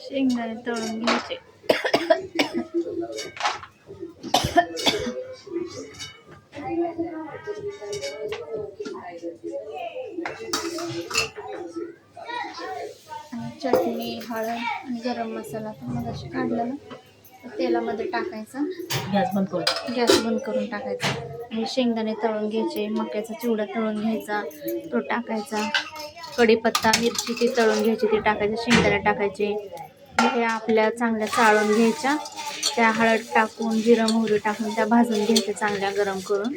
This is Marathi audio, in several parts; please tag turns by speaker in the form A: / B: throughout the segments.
A: शेंगदाणे तळून घ्यायचे. चटणी, हळद आणि गरम मसाला पण मग अशी काढला ना तेलामध्ये टाकायचा. गॅस बंद करून टाकायचा. आणि शेंगदाणे तळून घ्यायचे. मक्याचा चिवडा तळून घ्यायचा, तो टाकायचा. कढीपत्ता, मिरची ती तळून घ्यायची, ती टाकायची. शेंगदाणे टाकायचे. हे आपल्या चांगल्या चाळून घ्यायच्या. त्या हळद टाकून, जिरं मोहरी टाकून त्या भाजून घ्यायच्या चांगल्या गरम करून.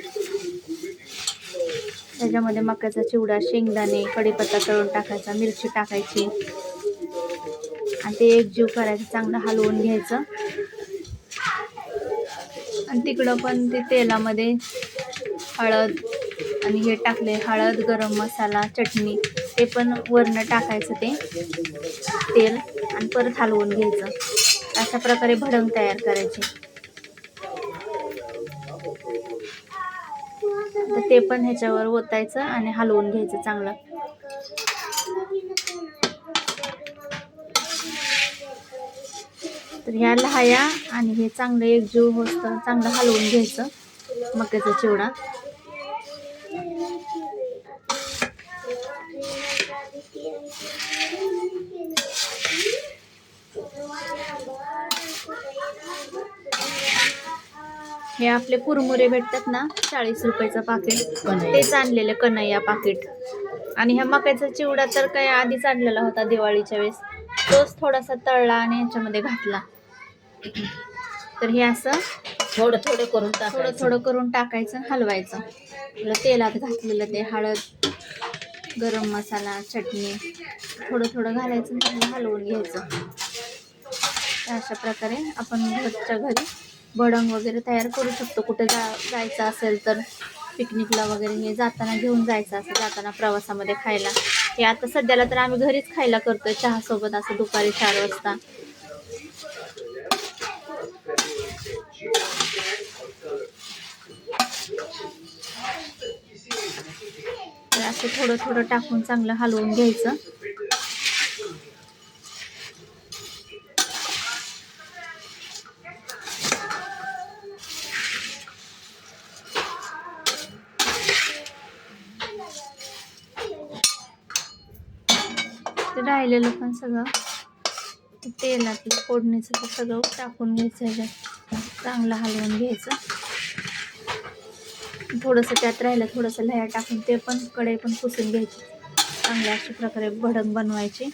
A: त्याच्यामध्ये मक्याचा चिवडा, शेंगदाणे, कढीपत्ता तळून टाकायचा, मिरची टाकायची आणि ते एकजीव करायचं. चांगलं हलवून घ्यायचं. आणि तिकडं पण ते तेलामध्ये हळद आणि हे टाकले, हळद, गरम मसाला, चटणी, ते पण वरनं टाकायचं ते तेल आणि परत हलवून घ्यायचं. अशा प्रकारे भडंग तयार करायचे. तर ते पण ह्याच्यावर ओतायचं आणि हलवून घ्यायचं चांगलं. तर ह्या लहाया आणि हे चांगलं एकजीव होतं चांगलं हलवून घ्यायचं मक्याचा चिवडा. हे आपले कुरमुरे भेटतात ना 40 रुपयाचं पाकिट, तेच आणलेलं कन्हैया पाकिट. आणि ह्या मक्याचा चिवडा तर काय आधीच आणलेला होता दिवाळीच्या वेळेस, तोच थोडासा तळला आणि ह्याच्यामध्ये घातला. तर हे असं थोडं थोडं करून टाकायचं, हलवायचं. तेलात घातलेलं ते हळद, गरम मसाला, चटणी थोडं थोडं घालायचं, चांगलं हलवून घ्यायचं. अशा प्रकारे आपण घरच्या घरी भडंग वगैरे तयार करू शकतो. कुठे जायचं असेल तर पिकनिकला वगैरे, हे जाताना घेऊन जायचं असेल, जाताना प्रवासामध्ये खायला. हे आता सध्याला तर आम्ही घरीच खायला करतोय चहासोबत, असं दुपारी 4 वाजता. तर असं थोडं थोडं टाकून चांगलं हलवून घ्यायचं. ते राहिलेलं पण सगळं तेलात फोडणीचं सगळं टाकून घ्यायचं. ह्याच्यात चांगलं हलवून घ्यायचं. थोडंसं त्यात राहिलं थोडंसं लह्या टाकून ते पण कढई पण पुसून घ्यायची. चांगल्या अशा प्रकारे भडंग बनवायचे.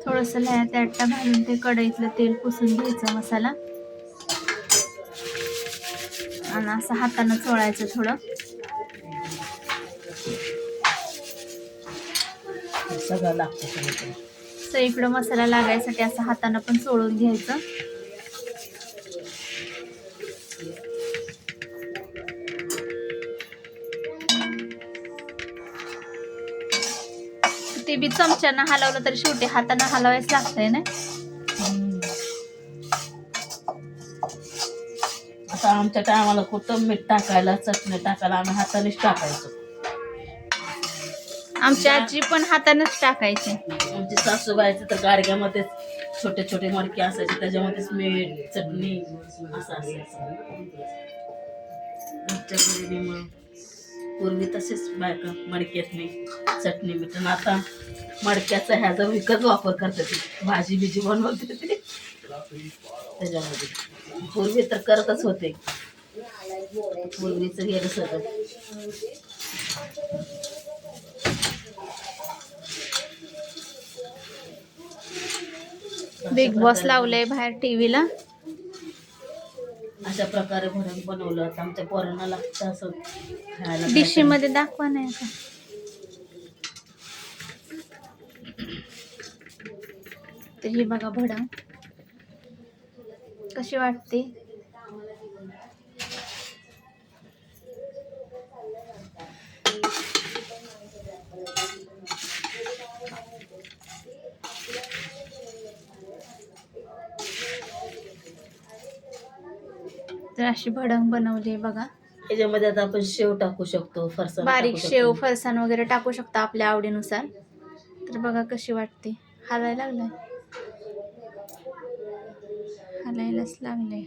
A: थोडंसं लह्या त्यात घालून ते कढईतलं तेल पुसून घ्यायचं मसाला आणि असं हातानं चोळायचं थोडं. सगळं लागतं सगळीकडं मसाला लागायसाठी असं हातानं पण चोळून घ्यायचं. ते बी चमच्यानं हलवलं तरी शेवटी हातानं हलवायच लागतंय ना. आता आमच्या टायमाला कुठं मीठ टाकायला, चटणी टाकायला आम्ही हातानेच टाकायचो. आमची आजी पण हातानेच टाकायची. आमची सासूबाईचं तर गाडग्यामध्येच छोटे छोटे मडके असायचे, त्याच्यामध्येच मीठ, चटणी असं असायचं. आमच्या गरीबीमुळे
B: पूर्वी तसेच बायका मडक्यातली चटणी मिठून, आता मडक्याचा ह्याचा विकत वापर करते ती भाजी बिजी बनवते ते त्याच्यामध्ये. पूर्वी तर करतच होते, पूर्वीच गेलं सगळं.
A: बिग बॉस लावलंय बाहेर टीव्हीला.
B: अशा प्रकारे भडंग बनवलं. आता आमच्या पोरांना लागतं असं खायला.
A: डिशी मध्ये दाखवा नाही का. तर ही बघा भडंग कशी वाटते. तर अशी भडंग बनवली बघा.
B: त्याच्यामध्ये आता आपण शेव टाकू शकतो, फरसाण
A: बारीक
B: टाकू
A: शेव
B: शकतो.
A: फरसाण वगैरे टाकू शकता आपल्या आवडीनुसार. तर बघा कशी वाटते. हालायला लागलाय, हालायलाच लागले.